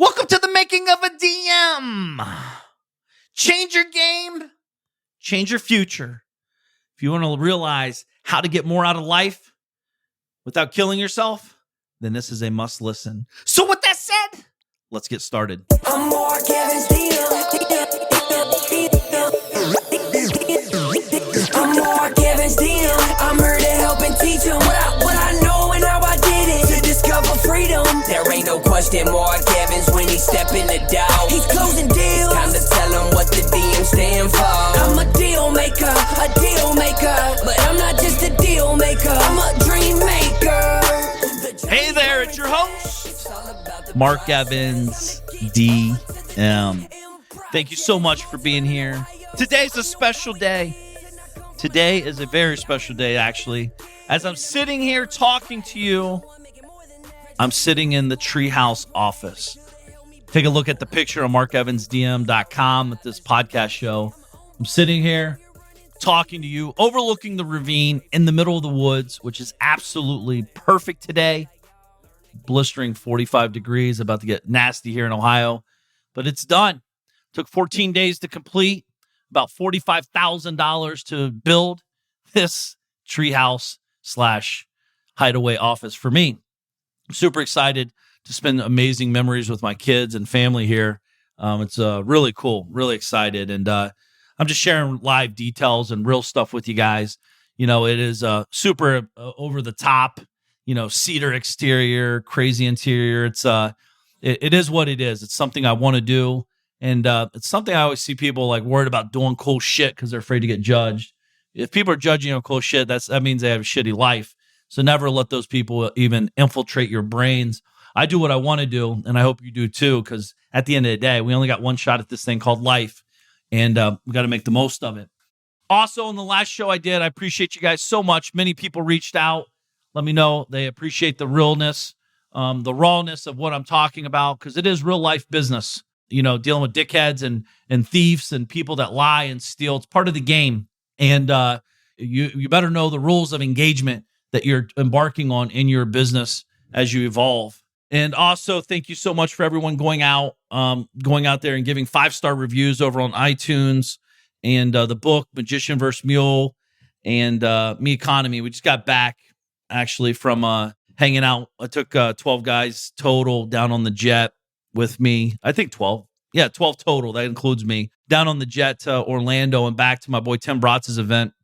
Welcome to the making of a DM. Change your game, change your future. If you want to realize how to get more out of life without killing yourself, then this is a must listen. So with that said, let's get started. I'm more Kevin's DM. I'm more Kevin's DM. I'm here to help and teach him what I know and how I did it. To discover freedom. There ain't no question more Kevin's when he step in the door. He's closing deals. Time to tell him what the DM stand for. I'm a deal maker, but I'm not just a deal maker. I'm a dream maker. Hey there, it's your host, Mark Evans, DM. Thank you so much for being here. Today's a special day. Today is a very special day, actually. As I'm sitting here talking to you, I'm sitting in the Treehouse office. Take a look at the picture on markevansdm.com at this podcast show. I'm sitting here talking to you, overlooking the ravine in the middle of the woods, which is absolutely perfect today. Blistering 45 degrees, about to get nasty here in Ohio, but it's done. Took 14 days to complete, about $45,000 to build this treehouse / hideaway office for me. I'm super excited to spend amazing memories with my kids and family here. It's really cool, really excited. And I'm just sharing live details and real stuff with you guys. You know, it is super over the top, cedar exterior, crazy interior. It's it is what it is. It's something I want to do. And it's something I always see people like worried about doing cool shit because they're afraid to get judged. If people are judging you on cool shit, that means they have a shitty life. So never let those people even infiltrate your brains. I do what I want to do, and I hope you do too, because at the end of the day, we only got one shot at this thing called life, and we got to make the most of it. Also, in the last show I did, I appreciate you guys so much. Many people reached out. Let me know they appreciate the realness, the rawness of what I'm talking about, because it is real life business. Dealing with dickheads and thieves and people that lie and steal. It's part of the game. And you better know the rules of engagement that you're embarking on in your business as you evolve. And also, thank you so much for everyone going out there and giving 5-star reviews over on iTunes and the book Magician vs. Mule and Me Economy. We just got back actually from hanging out. I took 12 guys total down on the jet with me. I think 12. Yeah, 12 total. That includes me. Down on the jet to Orlando and back to my boy Tim Brotz's event.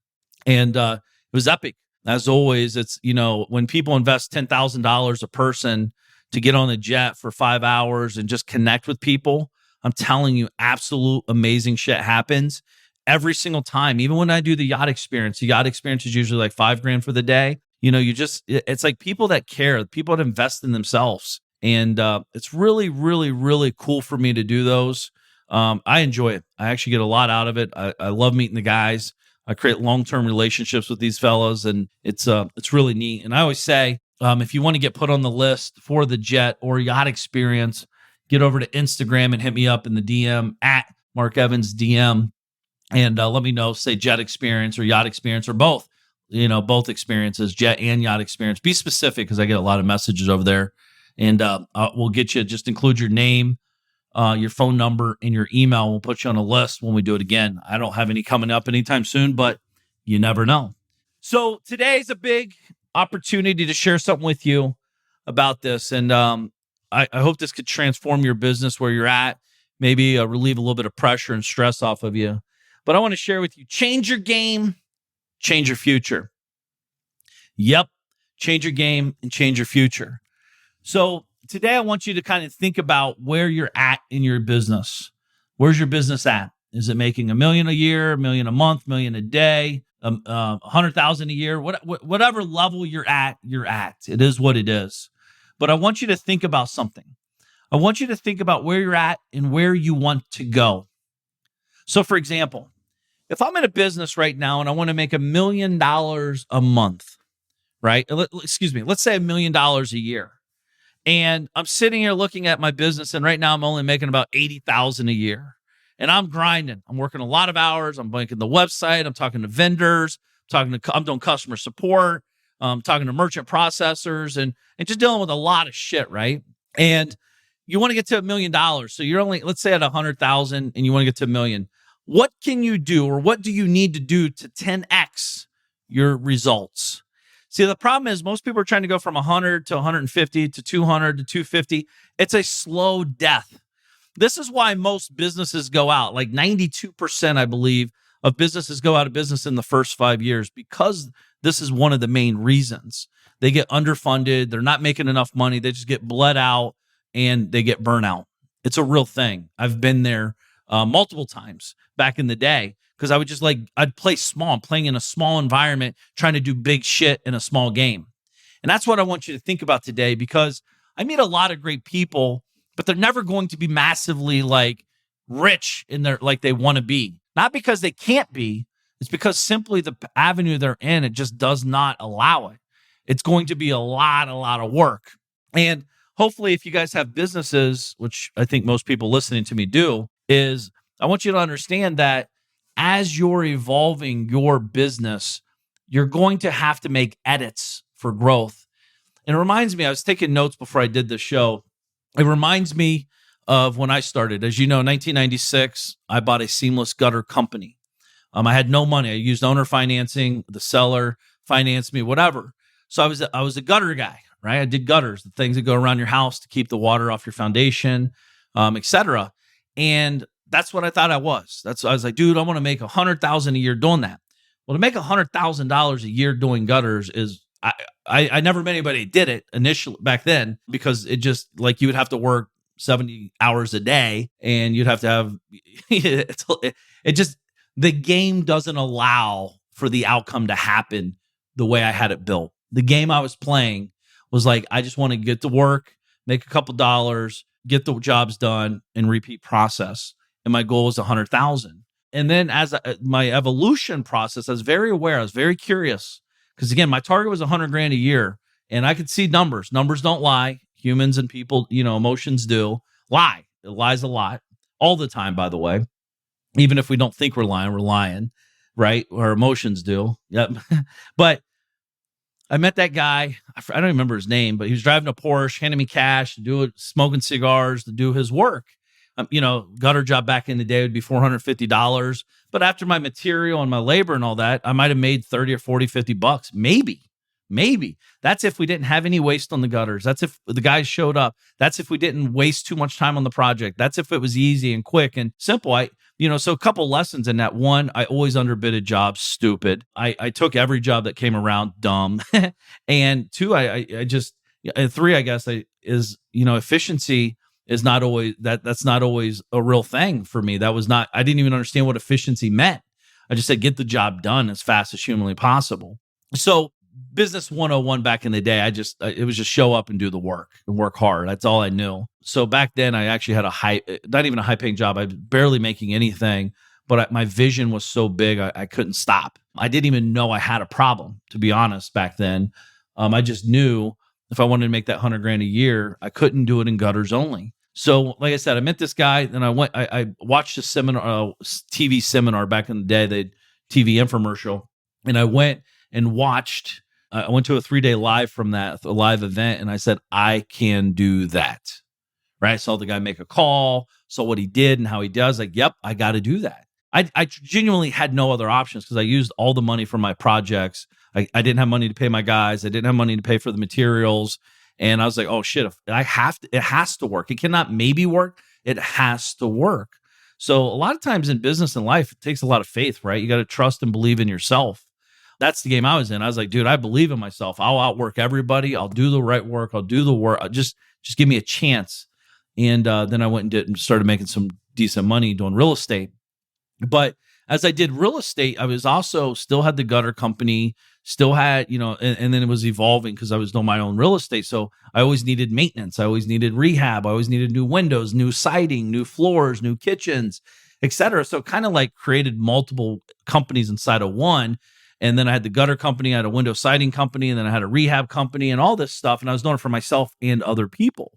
And it was epic. As always, it's, when people invest $10,000 a person to get on a jet for 5 hours and just connect with people, I'm telling you, absolute amazing shit happens every single time. Even when I do the yacht experience is usually like $5,000 for the day. It's like people that care, people that invest in themselves. And it's really, really, really cool for me to do those. I enjoy it. I actually get a lot out of it. I love meeting the guys. I create long-term relationships with these fellas, and it's really neat. And I always say, if you want to get put on the list for the jet or yacht experience, get over to Instagram and hit me up in the DM at Mark Evans DM, and let me know. Say jet experience or yacht experience or both. Both experiences, jet and yacht experience. Be specific because I get a lot of messages over there. And we'll get you, just include your name, your phone number, and your email. We'll put you on a list when we do it again. I don't have any coming up anytime soon, but you never know. So today's a big opportunity to share something with you about this. And I hope this could transform your business where you're at, maybe relieve a little bit of pressure and stress off of you. But I want to share with you, change your game, change your future. Yep, change your game and change your future. So today I want you to kind of think about where you're at in your business. Where's your business at? Is it making $1 million a year, $1 million a month, $1 million a day, 100,000 a year? Whatever level you're at. It is what it is. But I want you to think about something. I want you to think about where you're at and where you want to go. So for example, if I'm in a business right now and I want to make $1 million a month, right? Excuse me, let's say $1 million a year. And I'm sitting here looking at my business, and right now I'm only making about $80,000 a year. And I'm grinding. I'm working a lot of hours. I'm making the website. I'm talking to vendors. I'm doing customer support. Talking to merchant processors and just dealing with a lot of shit, right? And you want to get to $1 million. So you're only, let's say, at 100,000 and you want to get to $1 million. What can you do, or what do you need to do to 10x your results? See, the problem is most people are trying to go from 100 to 150 to 200 to 250. It's a slow death. This is why most businesses go out. Like 92%, I believe, of businesses go out of business in the first 5 years, because this is one of the main reasons. They get underfunded. They're not making enough money. They just get bled out and they get burnout. It's a real thing. I've been there multiple times back in the day, because I would just I'd play small. I'm playing in a small environment, trying to do big shit in a small game. And that's what I want you to think about today, because I meet a lot of great people, but they're never going to be massively rich in their they want to be. Not because they can't be, it's because simply the avenue they're in, it just does not allow it. It's going to be a lot of work. And hopefully, if you guys have businesses, which I think most people listening to me do, is I want you to understand that as you're evolving your business, you're going to have to make edits for growth. And it reminds me, I was taking notes before I did the show. It reminds me of when I started. As you know, 1996, I bought a seamless gutter company. I had no money. I used owner financing. The seller financed me, whatever. So I was a gutter guy, right? I did gutters, the things that go around your house to keep the water off your foundation, etc. And that's what I thought I was. I was like, dude, I want to make $100,000 a year doing that. Well, to make $100,000 a year doing gutters is, I never met anybody that did it initially back then, because it just you would have to work 70 hours a day, and you'd have to have the game doesn't allow for the outcome to happen the way I had it built. The game I was playing was I just want to get to work, make a couple dollars, get the jobs done, and repeat process. And my goal was 100,000. And then as my evolution process, I was very aware, I was very curious, because again, my target was 100 grand a year, and I could see numbers. Numbers don't lie. Humans and people, emotions do lie. It lies a lot, all the time, by the way. Even if we don't think we're lying, right? Our emotions do. Yep. But I met that guy. I don't remember his name, but he was driving a Porsche, handing me cash to do it, smoking cigars to do his work. Gutter job back in the day would be $450. But after my material and my labor and all that, I might have made 30 or 40, $50. Maybe. That's if we didn't have any waste on the gutters. That's if the guys showed up. That's if we didn't waste too much time on the project. That's if it was easy and quick and simple. So a couple lessons in that. One, I always underbidded jobs, stupid. I took every job that came around, dumb. And two, three, I guess, efficiency is not always that's not always a real thing for me. I didn't even understand what efficiency meant. I just said, get the job done as fast as humanly possible. So business 101 back in the day, it was just show up and do the work and work hard. That's all I knew. So back then I actually had not even a high paying job. I was barely making anything, but my vision was so big, I couldn't stop. I didn't even know I had a problem, to be honest, back then. I just knew if I wanted to make that 100 grand a year, I couldn't do it in gutters only. So like I said, I met this guy, and I watched a seminar, TV seminar back in the day, the TV infomercial. And I went and watched, I went to a 3-day live from that, a live event. And I said, I can do that. Right. I saw the guy make a call, saw what he did and how he does. Yep, I got to do that. I genuinely had no other options, because I used all the money for my projects. I didn't have money to pay my guys. I didn't have money to pay for the materials. And I was like, oh shit, it has to work. It cannot maybe work. It has to work. So a lot of times in business and life, it takes a lot of faith, right? You got to trust and believe in yourself. That's the game I was in. I was like, dude, I believe in myself. I'll outwork everybody. I'll do the right work. I'll do the work. Just give me a chance. And then I went and started making some decent money doing real estate. But as I did real estate, I was also still had the gutter company, still had, and then it was evolving because I was doing my own real estate. So I always needed maintenance. I always needed rehab. I always needed new windows, new siding, new floors, new kitchens, etc. So kind of created multiple companies inside of one. And then I had the gutter company, I had a window siding company, and then I had a rehab company and all this stuff. And I was doing it for myself and other people.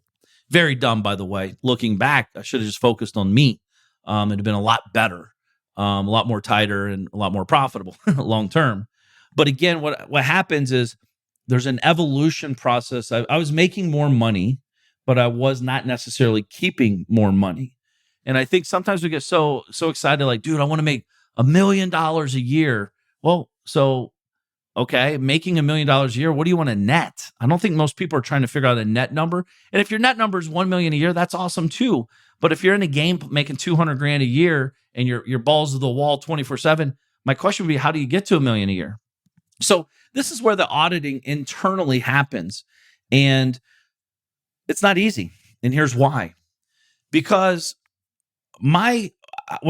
Very dumb, by the way. Looking back, I should have just focused on me. It'd have been a lot better, a lot more tighter, and a lot more profitable long term. But again, what happens is there's an evolution process. I was making more money, but I was not necessarily keeping more money. And I think sometimes we get so excited, like, dude, I want to make $1 million a year. Well, so okay, making $1 million a year, what do you want to net? I don't think most people are trying to figure out a net number. And if your net number is 1 million a year, that's awesome too. But if you're in a game making 200 grand a year and your balls to the wall 24/7, my question would be, how do you get to $1 million a year? So this is where the auditing internally happens. And it's not easy. And here's why. Because when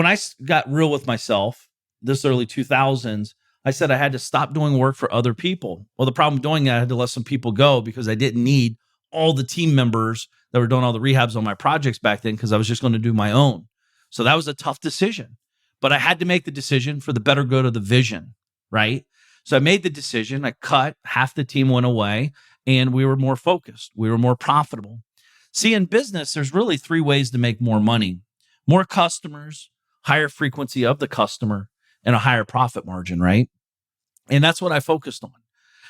I got real with myself, this early 2000s, I said I had to stop doing work for other people. Well, the problem doing that, I had to let some people go because I didn't need all the team members that were doing all the rehabs on my projects back then because I was just going to do my own. So that was a tough decision. But I had to make the decision for the better good of the vision, right? So I made the decision. I cut, half the team went away, and we were more focused. We were more profitable. See, in business, there's really 3 ways to make more money. More customers, higher frequency of the customer, and a higher profit margin, right? And that's what I focused on.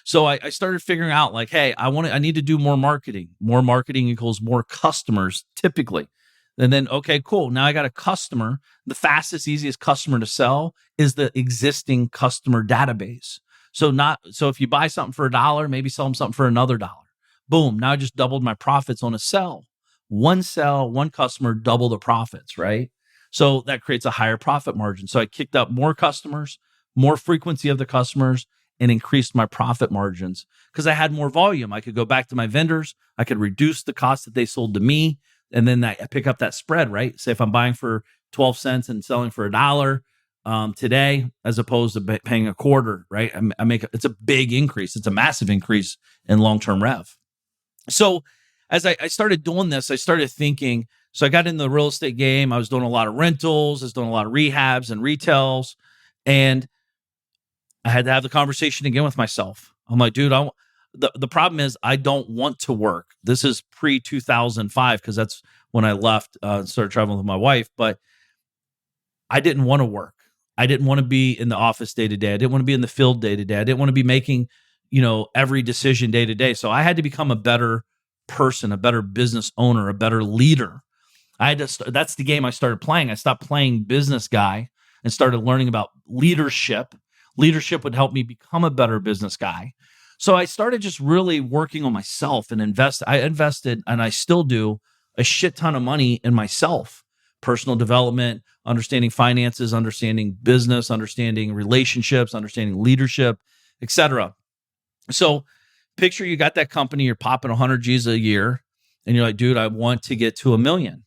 So I started figuring out like, hey, I need to do more marketing. More marketing equals more customers typically. And then, okay, cool. Now I got a customer. The fastest, easiest customer to sell is the existing customer database. So if you buy something for $1, maybe sell them something for another $1. Boom. Now I just doubled my profits on a sell. One sell, one customer, double the profits, right? So that creates a higher profit margin. So I kicked up more customers, more frequency of the customers, and increased my profit margins because I had more volume. I could go back to my vendors. I could reduce the cost that they sold to me. And then I pick up that spread, right? Say if I'm buying for 12 cents and selling for $1 today, as opposed to paying a quarter, right? It's a big increase. It's a massive increase in long-term rev. So as I started doing this, I started thinking, so I got in the real estate game. I was doing a lot of rentals. I was doing a lot of rehabs and retails. And I had to have the conversation again with myself. I'm like, dude, the problem is I don't want to work. This is pre-2005 because that's when I left and started traveling with my wife. But I didn't want to work. I didn't want to be in the office day to day. I didn't want to be in the field day to day. I didn't want to be making, every decision day to day. So I had to become a better person, a better business owner, a better leader. That's the game I started playing. I stopped playing business guy and started learning about leadership. Leadership would help me become a better business guy. So I started just really working on myself and I invested, and I still do, a shit ton of money in myself. Personal development, understanding finances, understanding business, understanding relationships, understanding leadership, etc. So picture you got that company, you're popping 100 G's a year, and you're like, dude, I want to get to $1 million.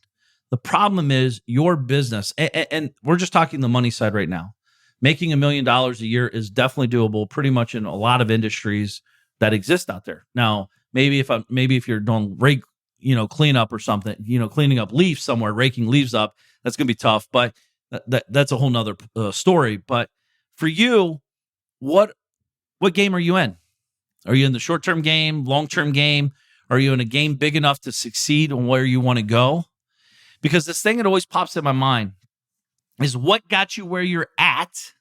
The problem is your business, and we're just talking the money side right now. Making $1 million a year is definitely doable pretty much in a lot of industries that exist out there. Now, maybe if you're doing rake, cleanup or something, cleaning up leaves somewhere, raking leaves up, that's going to be tough, but that's a whole nother story. But for you, what game are you in? Are you in the short-term game, long-term game? Are you in a game big enough to succeed on where you want to go? Because this thing that always pops in my mind is what got you where you're at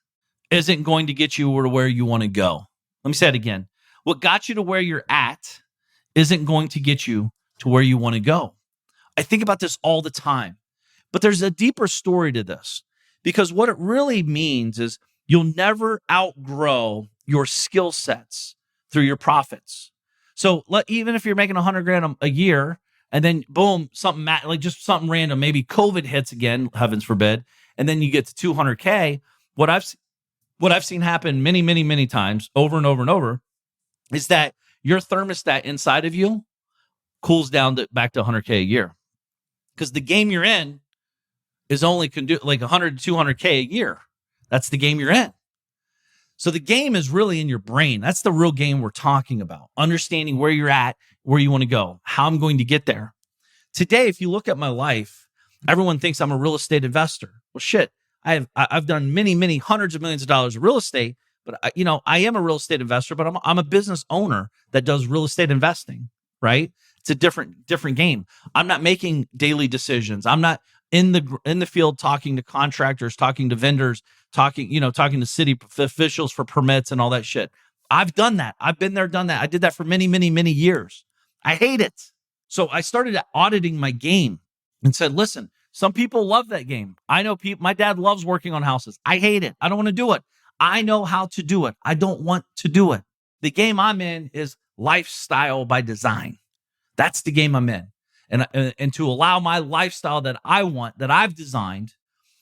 isn't going to get you to where you want to go. Let me say it again. What got you to where you're at isn't going to get you to where you want to go. I think about this all the time, but there's a deeper story to this because what it really means is you'll never outgrow your skill sets through your profits. So even if you're making 100 grand a year and then boom, something just something random, maybe COVID hits again, heavens forbid, and then you get to 200K, what I've seen happen many, many, many times over and over and over is that your thermostat inside of you cools down back to 100K a year because the game you're in is only can do like 100 to 200K a year. That's the game you're in. So the game is really in your brain. That's the real game we're talking about. Understanding where you're at, where you want to go, how I'm going to get there. Today, if you look at my life, everyone thinks I'm a real estate investor. Well, shit, I've done many, many hundreds of millions of dollars of real estate, but I am a real estate investor, but I'm a business owner that does real estate investing, right? It's a different game. I'm not making daily decisions. I'm not in the field talking to contractors, talking to vendors, talking to city officials for permits and all that shit. I've done that. I've been there, done that. I did that for many, many, many years. I hate it. So I started auditing my game and said, listen, some people love that game. I know people, my dad loves working on houses. I hate it. I don't want to do it. I know how to do it. I don't want to do it. The game I'm in is lifestyle by design. That's the game I'm in. And to allow my lifestyle that I want, that I've designed,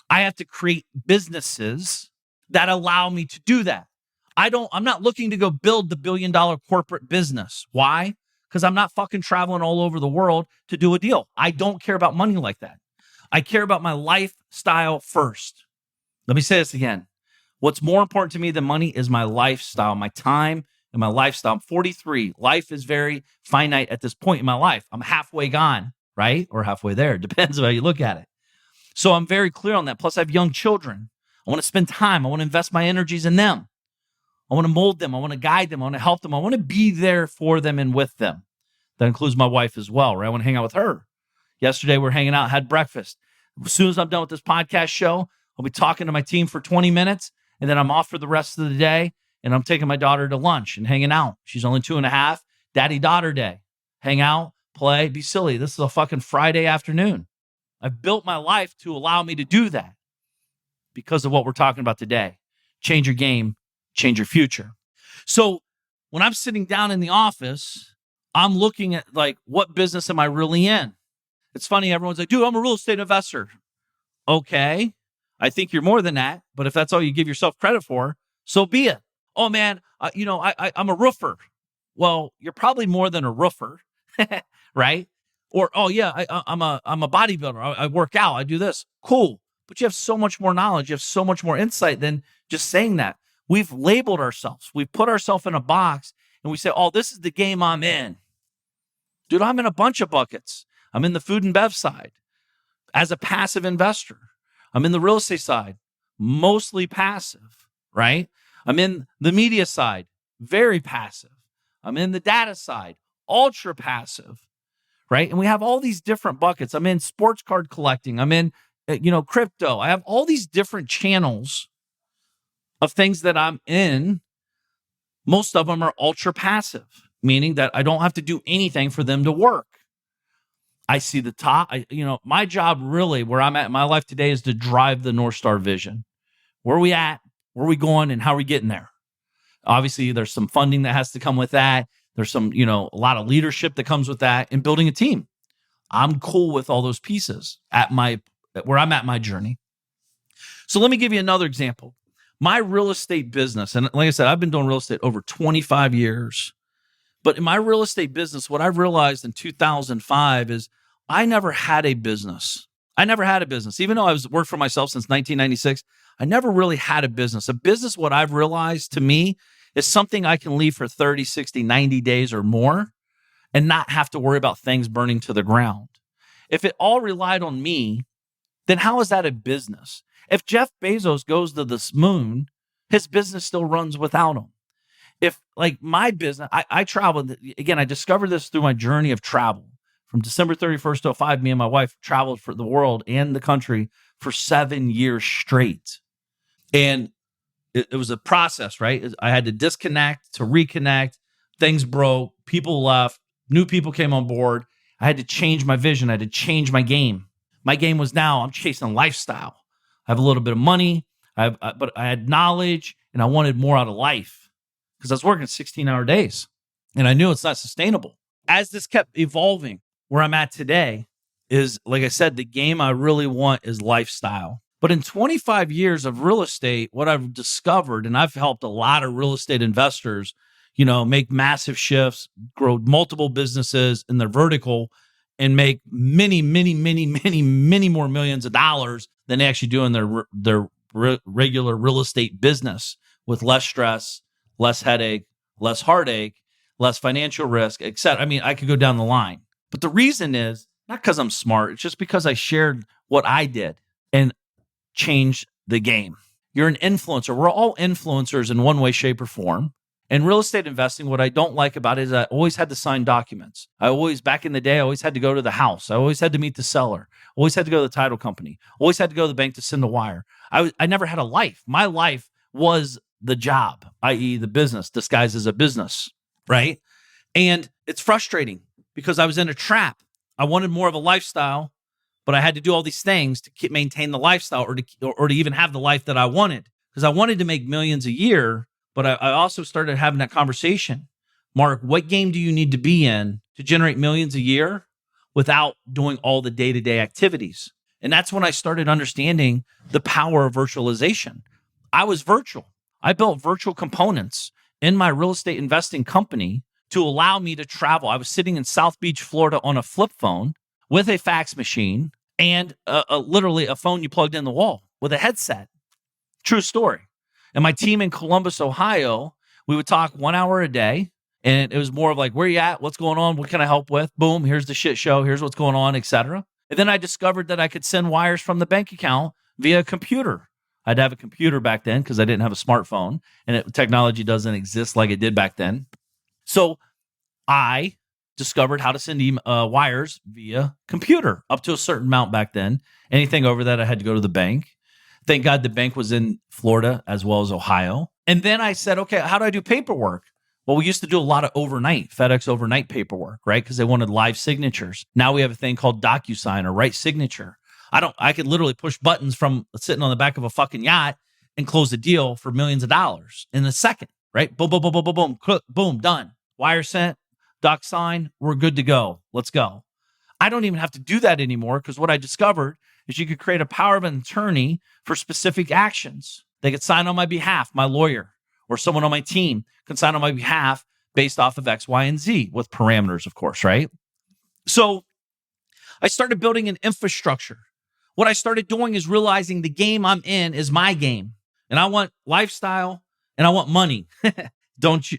I have to create businesses that allow me to do that. I'm not looking to go build the $1 billion corporate business. Why? Because I'm not fucking traveling all over the world to do a deal. I don't care about money like that. I care about my lifestyle first. Let me say this again. What's more important to me than money is my lifestyle, my time and my lifestyle. I'm 43. Life is very finite at this point in my life. I'm halfway gone, right? Or halfway there. Depends on how you look at it. So I'm very clear on that. Plus, I have young children. I want to spend time. I want to invest my energies in them. I want to mold them. I want to guide them. I want to help them. I want to be there for them and with them. That includes my wife as well, right? I want to hang out with her. Yesterday, we're hanging out, had breakfast. As soon as I'm done with this podcast show, I'll be talking to my team for 20 minutes, and then I'm off for the rest of the day, and I'm taking my daughter to lunch and hanging out. She's only 2.5. Daddy-daughter day. Hang out, play, be silly. This is a fucking Friday afternoon. I've built my life to allow me to do that because of what we're talking about today. Change your game, change your future. So when I'm sitting down in the office, I'm looking at like, what business am I really in? It's funny. Everyone's like, dude, I'm a real estate investor. Okay. I think you're more than that. But if that's all you give yourself credit for, so be it. Oh man, I'm a roofer. Well, you're probably more than a roofer, right? Or, oh yeah, I'm a bodybuilder. I work out. I do this. Cool. But you have so much more knowledge. You have so much more insight than just saying that. We've labeled ourselves. We've put ourselves in a box and we say, oh, this is the game I'm in. Dude, I'm in a bunch of buckets. I'm in the food and bev side as a passive investor. I'm in the real estate side, mostly passive, right? I'm in the media side, very passive. I'm in the data side, ultra passive, right? And we have all these different buckets. I'm in sports card collecting. I'm in, crypto. I have all these different channels of things that I'm in. Most of them are ultra passive, meaning that I don't have to do anything for them to work. I see the top. My job really, where I'm at in my life today, is to drive the North Star vision. Where are we at? Where are we going? And how are we getting there? Obviously, there's some funding that has to come with that. There's some, a lot of leadership that comes with that, and building a team. I'm cool with all those pieces where I'm at my journey. So let me give you another example. My real estate business, and like I said, I've been doing real estate over 25 years. But in my real estate business, what I realized in 2005 is I never had a business. Even though I worked for myself since 1996, I never really had a business. A business, what I've realized to me, is something I can leave for 30, 60, 90 days or more and not have to worry about things burning to the ground. If it all relied on me, then how is that a business? If Jeff Bezos goes to the moon, his business still runs without him. If like my business, I traveled, again, I discovered this through my journey of travel. From December 31st to 2005, me and my wife traveled for the world and the country for 7 years straight. And it was a process, right? I had to disconnect, to reconnect. Things broke, people left, new people came on board. I had to change my vision. I had to change my game. My game was now I'm chasing lifestyle. I have a little bit of money, but I had knowledge and I wanted more out of life. Because I was working 16-hour days and I knew it's not sustainable. As this kept evolving, where I'm at today is, like I said, the game I really want is lifestyle. But in 25 years of real estate, what I've discovered, and I've helped a lot of real estate investors, make massive shifts, grow multiple businesses in their vertical and make many, many, many, many, many more millions of dollars than they actually do in their regular real estate business with less stress, less headache, less heartache, less financial risk, etc. I mean, I could go down the line. But the reason is not because I'm smart. It's just because I shared what I did and changed the game. You're an influencer. We're all influencers in one way, shape, or form. In real estate investing, what I don't like about it is I always had to sign documents. Back in the day, I always had to go to the house. I always had to meet the seller. Always had to go to the title company. Always had to go to the bank to send a wire. I never had a life. My life was the job, i.e. the business disguised as a business, right? And it's frustrating because I was in a trap. I wanted more of a lifestyle, but I had to do all these things to maintain the lifestyle or to even have the life that I wanted, because I wanted to make millions a year. But I also started having that conversation. Mark, what game do you need to be in to generate millions a year without doing all the day-to-day activities? And that's when I started understanding the power of virtualization. I was virtual. I built virtual components in my real estate investing company to allow me to travel. I was sitting in South Beach, Florida on a flip phone with a fax machine and literally a phone you plugged in the wall with a headset. True story. And my team in Columbus, Ohio, we would talk 1 hour a day. And it was more of like, where you at? What's going on? What can I help with? Boom, here's the shit show. Here's what's going on, etc. And then I discovered that I could send wires from the bank account via a computer. I'd have a computer back then because I didn't have a smartphone, and technology doesn't exist like it did back then. So I discovered how to send wires via computer up to a certain amount back then. Anything over that, I had to go to the bank. Thank God the bank was in Florida as well as Ohio. And then I said, okay, how do I do paperwork? Well, we used to do a lot of FedEx overnight paperwork, right? Because they wanted live signatures. Now we have a thing called DocuSign or Right Signature. I could literally push buttons from sitting on the back of a fucking yacht and close a deal for millions of dollars in a second, right? Boom, boom, boom, boom, boom, boom, boom, done. Wire sent, doc sign, we're good to go. Let's go. I don't even have to do that anymore because what I discovered is you could create a power of an attorney for specific actions. They could sign on my behalf, my lawyer, or someone on my team can sign on my behalf based off of X, Y, and Z with parameters, of course, right? So I started building an infrastructure. What I started doing is realizing the game I'm in is my game. And I want lifestyle and I want money. Don't you?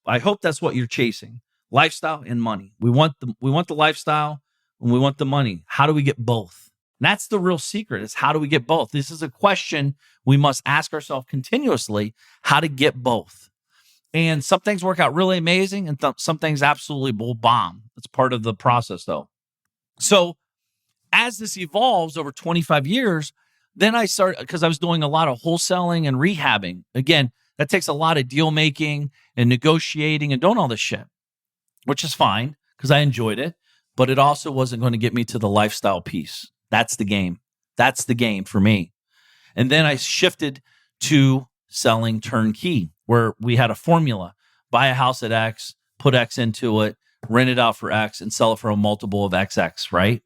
I hope that's what you're chasing. Lifestyle and money. We want the lifestyle and we want the money. How do we get both? And that's the real secret, is how do we get both? This is a question we must ask ourselves continuously, how to get both. And some things work out really amazing and some things absolutely will bomb. It's part of the process though. So as this evolves over 25 years, then I started, because I was doing a lot of wholesaling and rehabbing. Again, that takes a lot of deal making and negotiating and doing all this shit, which is fine because I enjoyed it, but it also wasn't going to get me to the lifestyle piece. That's the game. That's the game for me. And then I shifted to selling turnkey, where we had a formula: buy a house at X, put X into it, rent it out for X, and sell it for a multiple of XX, right?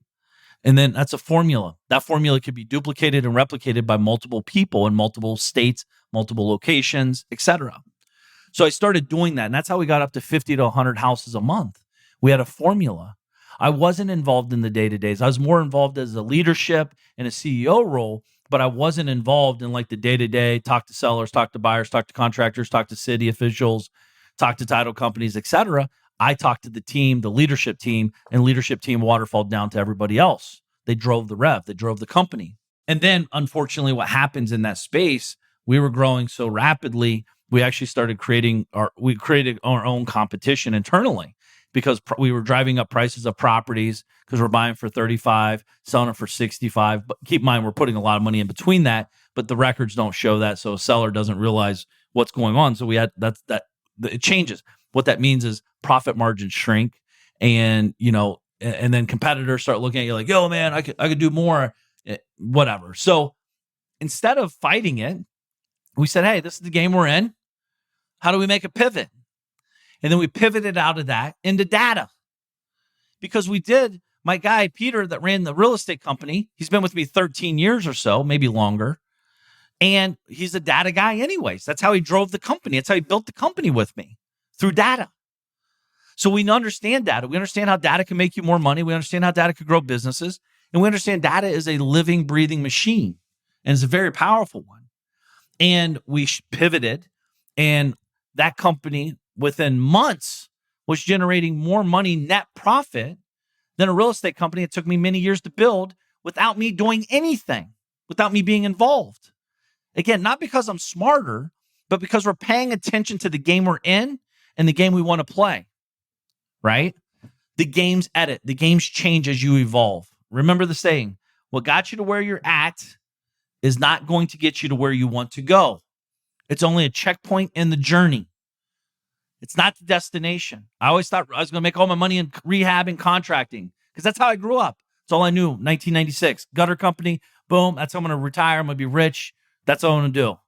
And then that's a formula. That formula could be duplicated and replicated by multiple people in multiple states, multiple locations, etc. So I started doing that, and that's how we got up to 50 to 100 houses a month. We had a formula. I wasn't involved in the day-to-days. I was more involved as a leadership and a CEO role, but I wasn't involved in like the day-to-day, talk to sellers, talk to buyers, talk to contractors, talk to city officials, talk to title companies, etc. I talked to the team, the leadership team, and leadership team waterfalled down to everybody else. They drove the rev, they drove the company. And then unfortunately what happens in that space, we were growing so rapidly, we actually started creating our own competition internally, because we were driving up prices of properties because we're buying for 35, selling it for 65. But keep in mind, we're putting a lot of money in between that, but the records don't show that. So a seller doesn't realize what's going on. So we had it changes. What that means is profit margins shrink, and and then competitors start looking at you like, yo, man, I could do more, whatever. So instead of fighting it, we said, hey, this is the game we're in. How do we make a pivot? And then we pivoted out of that into data, because my guy, Peter, that ran the real estate company, he's been with me 13 years or so, maybe longer. And he's a data guy anyways. That's how he drove the company. That's how he built the company with me, through data. So we understand data. We understand how data can make you more money. We understand how data can grow businesses. And we understand data is a living, breathing machine. And it's a very powerful one. And we pivoted, and that company within months was generating more money net profit than a real estate company it took me many years to build without me doing anything, without me being involved. Again, not because I'm smarter, but because we're paying attention to the game we're in and the game we want to play, right? The games edit, the games change as you evolve. Remember the saying, what got you to where you're at is not going to get you to where you want to go. It's only a checkpoint in the journey. It's not the destination. I always thought I was going to make all my money in rehab and contracting because that's how I grew up. That's all I knew. 1996, gutter company, boom. That's how I'm going to retire. I'm going to be rich. That's all I'm going to do.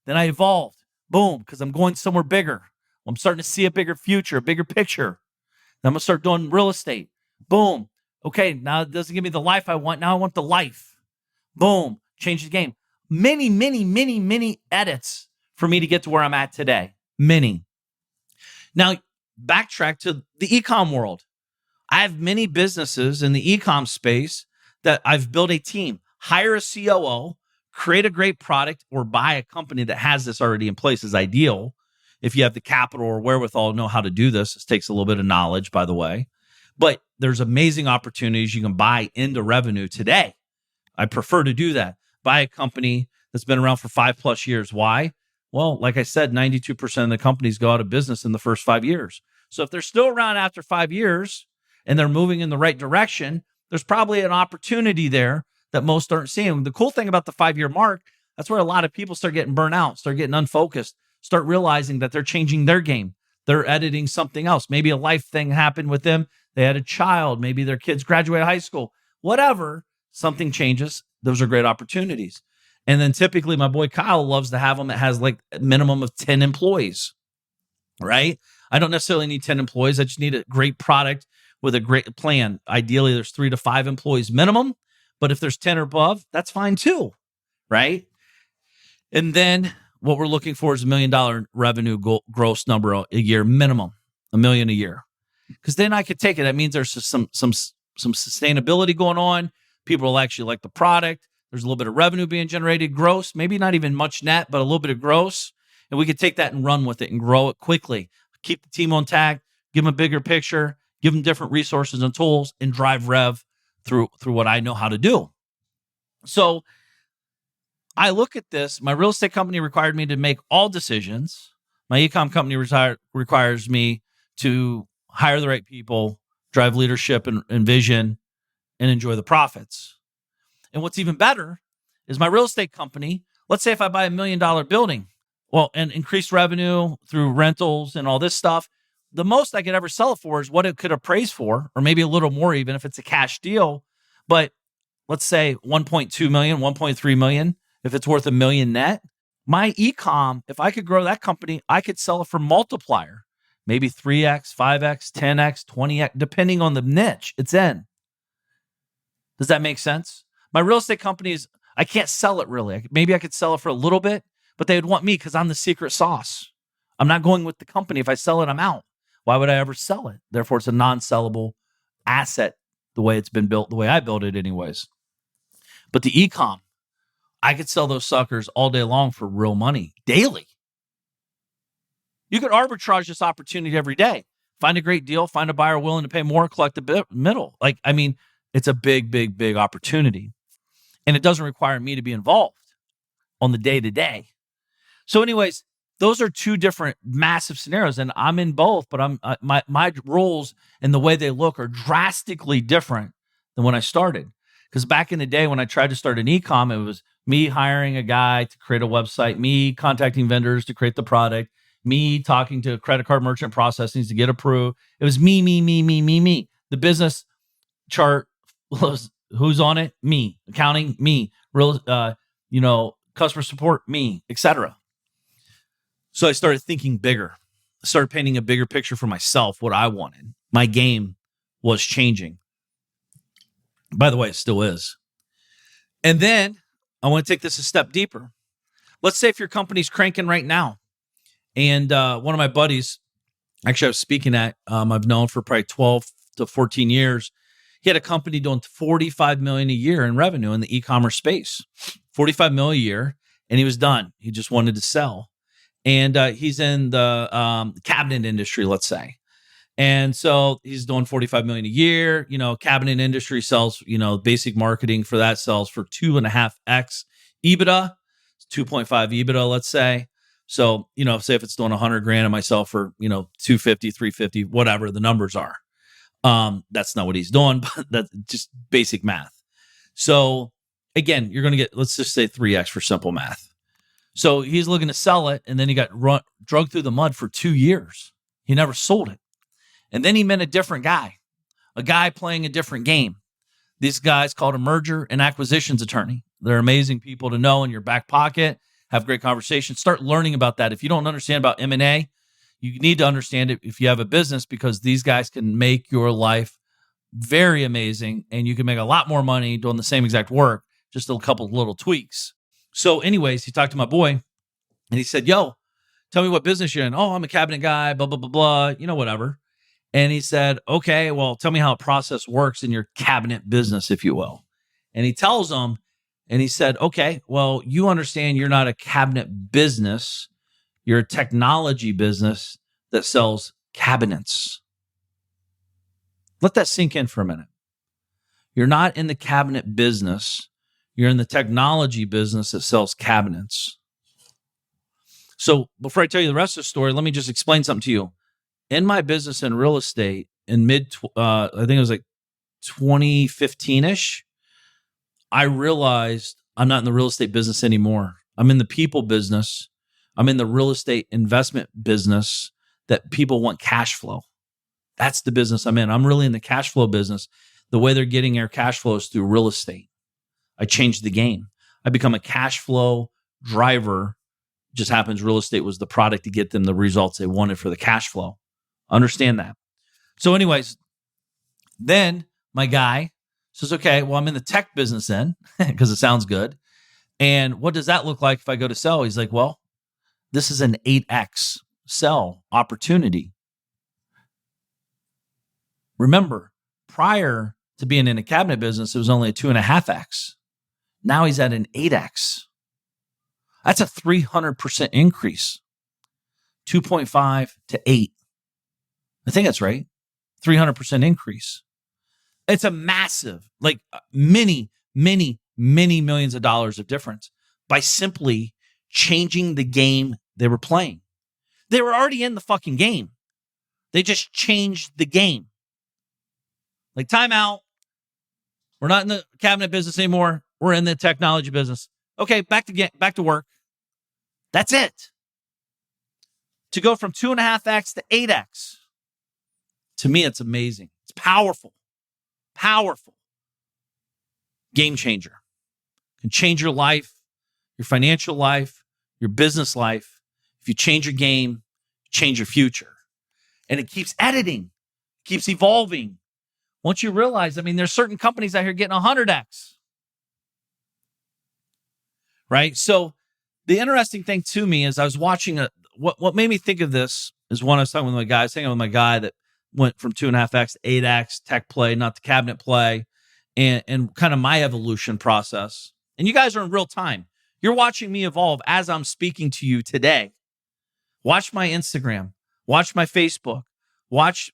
Then I evolved, boom, because I'm going somewhere bigger. I'm starting to see a bigger future, a bigger picture. Then I'm going to start doing real estate. Boom. Okay, now it doesn't give me the life I want. Now I want the life. Boom. Change the game. Many edits for me to get to where I'm at today. Many. Now, backtrack to the e-com world. I have many businesses in the e-com space that I've built a team. Hire a COO, create a great product, or buy a company that has this already in place is ideal. If you have the capital or wherewithal, know how to do this. This takes a little bit of knowledge, by the way. But there's amazing opportunities you can buy into revenue today. I prefer to do that. Buy a company that's been around for 5+ years. Why? Well, like I said, 92% of the companies go out of business in the first 5 years. So if they're still around after 5 years and they're moving in the right direction, there's probably an opportunity there that most aren't seeing. The cool thing about the 5-year mark, that's where a lot of people start getting burnt out, start getting unfocused, start realizing that they're changing their game. They're editing something else. Maybe a life thing happened with them. They had a child. Maybe their kids graduated high school. Whatever, something changes. Those are great opportunities. And then typically my boy Kyle loves to have them that has like a minimum of 10 employees, right? I don't necessarily need 10 employees. I just need a great product with a great plan. Ideally, there's 3 to 5 employees minimum, but if there's 10 or above, that's fine too, right? And then what we're looking for is $1 million revenue gross number a year minimum, $1 million a year. Because then I could take it. That means there's some sustainability going on. People will actually like the product. There's a little bit of revenue being generated, gross, maybe not even much net, but a little bit of gross. And we could take that and run with it and grow it quickly. Keep the team on tag, give them a bigger picture, give them different resources and tools, and drive rev through what I know how to do. So I look at this. My real estate company required me to make all decisions. My e-com company requires me to hire the right people, drive leadership and vision, and enjoy the profits. And what's even better is my real estate company, let's say if I buy $1 million building, well, and increase revenue through rentals and all this stuff, the most I could ever sell it for is what it could appraise for, or maybe a little more even if it's a cash deal. But let's say 1.2 million, 1.3 million, if it's worth $1 million net, my e-com, if I could grow that company, I could sell it for multiplier, maybe 3x, 5x, 10x, 20x, depending on the niche it's in. Does that make sense? My real estate company is, I can't sell it really. Maybe I could sell it for a little bit, but they would want me because I'm the secret sauce. I'm not going with the company. If I sell it, I'm out. Why would I ever sell it? Therefore, it's a non-sellable asset the way it's been built, the way I built it anyways. But the e-com, I could sell those suckers all day long for real money, daily. You could arbitrage this opportunity every day. Find a great deal, find a buyer willing to pay more, collect the middle. It's a big opportunity. And it doesn't require me to be involved on the day-to-day. So anyways, those are two different massive scenarios. And I'm in both, but my roles and the way they look are drastically different than when I started. Because back in the day when I tried to start an e-com, it was me hiring a guy to create a website, me contacting vendors to create the product, me talking to credit card merchant processing to get approved. It was me. The business chart was who's on it? Me. Accounting? Me. Real, customer support? Me, etc. So I started thinking bigger. I started painting a bigger picture for myself, what I wanted. My game was changing. By the way, it still is. And then I want to take this a step deeper. Let's say if your company's cranking right now, and one of my buddies, actually I was speaking at, I've known for probably 12 to 14 years. He had a company doing $45 million a year in revenue in the e-commerce space, $45 million a year, and he was done. He just wanted to sell. And he's in the cabinet industry, let's say. And so he's doing $45 million a year. Cabinet industry sells, basic marketing for that sells for 2.5x EBITDA, 2.5 EBITDA, let's say. So, say if it's doing $100,000 of myself for, 250, 350, whatever the numbers are. That's not what he's doing, but that's just basic math. So again, you're going to get, let's just say 3x for simple math. So he's looking to sell it, and then he got drugged through the mud for 2 years. He never sold it. And then he met a different guy, a guy playing a different game. This guy's called a merger and acquisitions attorney. They're amazing people to know in your back pocket, have great conversations. Start learning about that. If you don't understand about M&A, you need to understand it if you have a business, because these guys can make your life very amazing, and you can make a lot more money doing the same exact work, just a couple little tweaks. So anyways, he talked to my boy, and he said, yo, tell me what business you're in. Oh, I'm a cabinet guy, blah, blah, blah, blah, whatever. And he said, okay, well, tell me how a process works in your cabinet business, if you will. And he tells him, and he said, okay, well, you understand you're not a cabinet business. You're a technology business that sells cabinets. Let that sink in for a minute. You're not in the cabinet business. You're in the technology business that sells cabinets. So before I tell you the rest of the story, let me just explain something to you. In my business in real estate in I think it was like 2015-ish, I realized I'm not in the real estate business anymore. I'm in the people business. I'm in the real estate investment business that people want cash flow. That's the business I'm in. I'm really in the cash flow business. The way they're getting their cash flow is through real estate. I changed the game. I become a cash flow driver. Just happens real estate was the product to get them the results they wanted for the cash flow. Understand that. So anyways, then my guy says, okay, well, I'm in the tech business then, because it sounds good. And what does that look like if I go to sell? He's like, well, this is an 8X sell opportunity. Remember, prior to being in a cabinet business, it was only a 2.5X. Now he's at an 8X. That's a 300% increase. 2.5 to 8. I think that's right. 300% increase. It's a massive, like many, many, many millions of dollars of difference by simply changing the game they were playing. They were already in the fucking game. They just changed the game. Like, time out. We're not in the cabinet business anymore. We're in the technology business. Okay, back to work. That's it. To go from 2.5X to 8X. To me, it's amazing. It's powerful. Powerful. Game changer. Can change your life, your financial life, your business life. If you change your game, change your future. And it keeps editing, keeps evolving. Once you realize, there's certain companies out here getting 100X. Right? So the interesting thing to me is I was watching what made me think of this is when I was talking with my guy. I was hanging with my guy that went from 2.5X to 8X, tech play, not the cabinet play, and kind of my evolution process. And you guys are in real time. You're watching me evolve as I'm speaking to you today. Watch my Instagram. Watch my Facebook.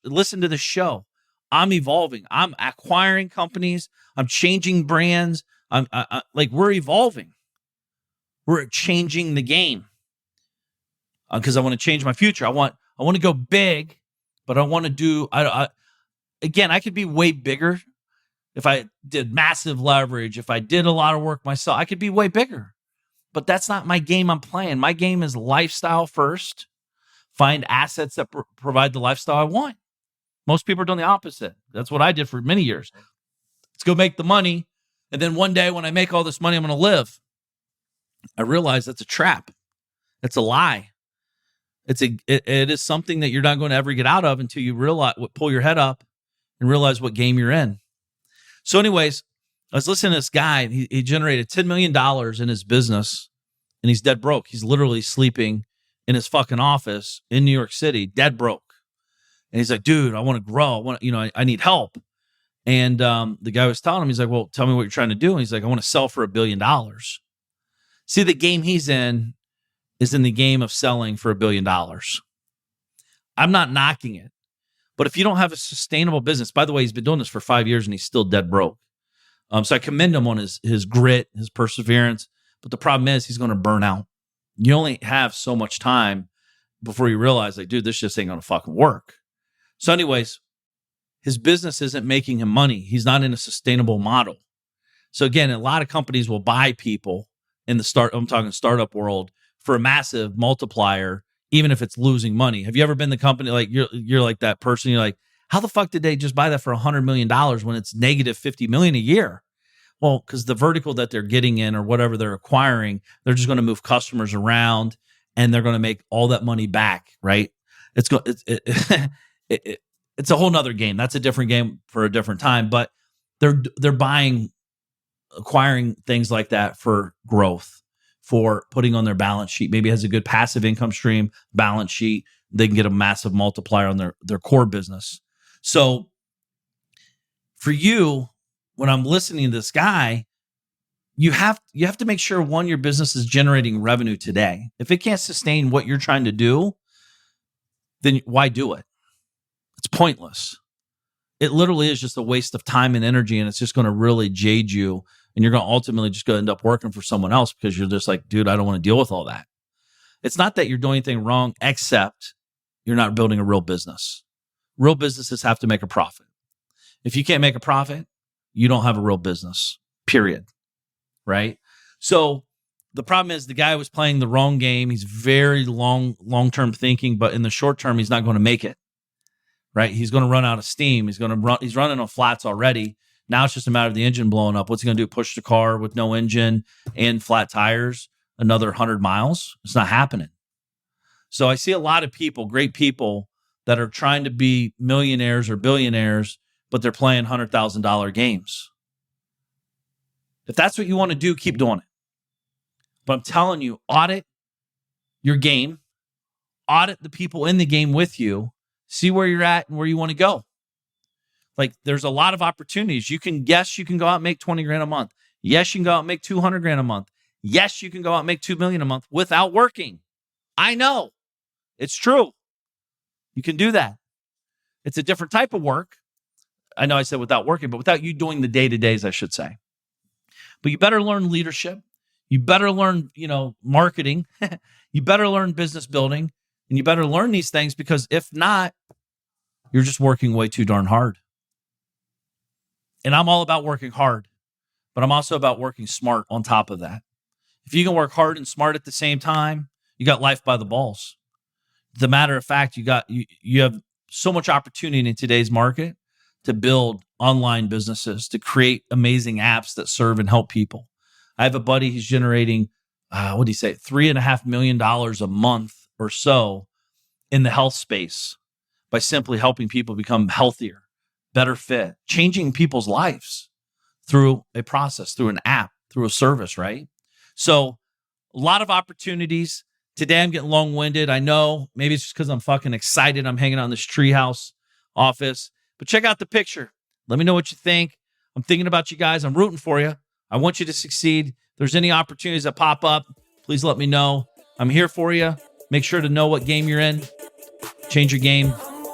Listen to the show. I'm evolving. I'm acquiring companies. I'm changing brands. We're evolving. We're changing the game because I want to change my future. I want to go big, but I want to do. Again, I could be way bigger if I did massive leverage. If I did a lot of work myself, I could be way bigger. But that's not my game I'm playing. My game is lifestyle first. Find assets that provide the lifestyle I want. Most people are doing the opposite. That's what I did for many years. Let's go make the money. And then one day when I make all this money, I'm going to live. I realize that's a trap. That's a lie. It is something that you're not going to ever get out of until you pull your head up and realize what game you're in. So anyways, I was listening to this guy. He generated $10 million in his business, and he's dead broke. He's literally sleeping in his fucking office in New York City, dead broke. And he's like, dude, I want to grow. I need help. And the guy was telling him, he's like, well, tell me what you're trying to do. And he's like, I want to sell for $1 billion. See, the game he's in is in the game of selling for $1 billion. I'm not knocking it. But if you don't have a sustainable business, by the way, he's been doing this for 5 years and he's still dead broke. So I commend him on his grit, his perseverance. But the problem is he's going to burn out. You only have so much time before you realize, like, dude, this just ain't going to fucking work. So anyways, his business isn't making him money. He's not in a sustainable model. So again, a lot of companies will buy people in I'm talking startup world, for a massive multiplier, even if it's losing money. Have you ever been the company, like you're like that person, you're like, how the fuck did they just buy that for $100 million when it's negative 50 million a year? Well, because the vertical that they're getting in or whatever they're acquiring, they're just going to move customers around and they're going to make all that money back, right? It's a whole nother game. That's a different game for a different time, but they're acquiring things like that for growth, for putting on their balance sheet. Maybe it has a good passive income stream, balance sheet. They can get a massive multiplier on their core business. So for you, when I'm listening to this guy, you have to make sure, one, your business is generating revenue today. If it can't sustain what you're trying to do, then why do it? It's pointless. It literally is just a waste of time and energy, and it's just going to really jade you, and you're going to ultimately just go end up working for someone else because you're just like, dude, I don't want to deal with all that. It's not that you're doing anything wrong, except you're not building a real business. Real businesses have to make a profit. If you can't make a profit, you don't have a real business, period. Right? So the problem is the guy was playing the wrong game. He's very long-term thinking, but in the short term, he's not going to make it. Right? He's going to run out of steam. He's running on flats already. Now it's just a matter of the engine blowing up. What's he going to do? Push the car with no engine and flat tires another 100 miles? It's not happening. So I see a lot of people, great people, that are trying to be millionaires or billionaires, but they're playing $100,000 games. If that's what you want to do, keep doing it. But I'm telling you, audit your game, audit the people in the game with you, see where you're at and where you want to go. Like, there's a lot of opportunities. You can go out and make 20 grand a month. Yes, you can go out and make 200 grand a month. Yes, you can go out and make 2 million a month without working. I know. It's true. You can do that. It's a different type of work. I know I said without working, but without you doing the day-to-days, I should say. But you better learn leadership. You better learn, marketing. You better learn business building. And you better learn these things, because if not, you're just working way too darn hard. And I'm all about working hard, but I'm also about working smart on top of that. If you can work hard and smart at the same time, you got life by the balls. The matter of fact, you have so much opportunity in today's market to build online businesses, to create amazing apps that serve and help people. I have a buddy, he's generating, $3.5 million a month or so in the health space by simply helping people become healthier, better fit, changing people's lives through a process, through an app, through a service, right? So a lot of opportunities. Today I'm getting long-winded. I know, maybe it's just because I'm fucking excited. I'm hanging out in this treehouse office. But check out the picture. Let me know what you think. I'm thinking about you guys. I'm rooting for you. I want you to succeed. If there's any opportunities that pop up, please let me know. I'm here for you. Make sure to know what game you're in. Change your game.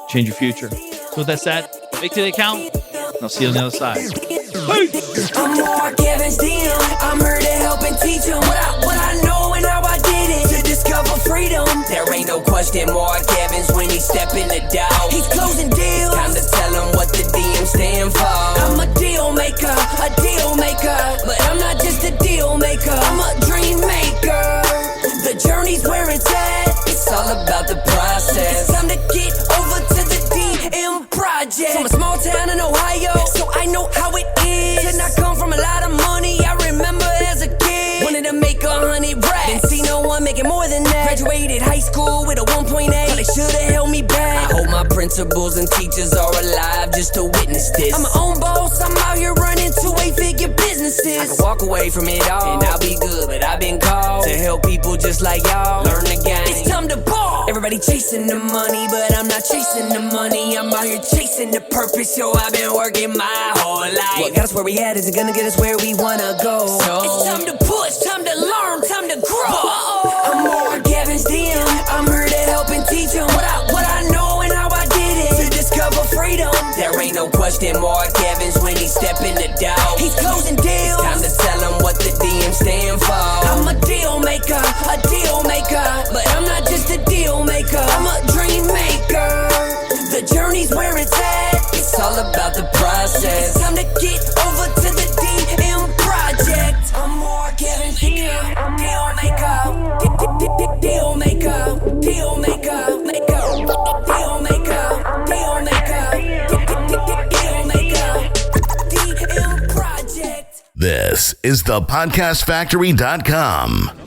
Change your future. So with that said, make today count. And I'll see you on the other side. Peace. I'm Mark Evans, DM. I'm here to help and teach them what I know and how I did it. To discover freedom. There ain't no question Mark Evans when he step in the door. He's closing deals. Time to tell him what the DM stand for. I'm a deal maker. But I'm not just a deal maker. I'm a dream maker. The journey's where it's at. It's all about the process. It's time to get over to the DM project. From a small town in Ohio, so I know how it is. And I come from a lot of money. I remember as a kid, wanted to make 100 racks. Didn't see no one making more than that. Graduated high school with a 1.8. They should've held me back. I hope my principals and teachers are alive just to witness this. I'm my own boss. I'm out here running 2-8-figure businesses. I can walk away from it all and I'll be good, but I've been called to help people just like y'all learn the game. It's time to ball. Everybody chasing the money, but I'm not chasing the money. I'm out here chasing the purpose. Yo, I've been working my whole life. What got us where we at isn't gonna get us where we wanna go. So it's time to push, time to learn, time to grow. I'm Mark Evans, DM. I'm here to help and teach them what I know and how I did it. To discover freedom. There ain't no question Mark Evans when he step in the door. He's closing deals. Time to tell him what the DM stand for. I'm a deal maker. But I'm not just a deal maker. I'm a dream maker. The journey's where it's at. It's all about the process. It's time to get over to the DM project. I'm Mark Evans, DM. Deal maker. Deal maker. This is thepodcastfactory.com.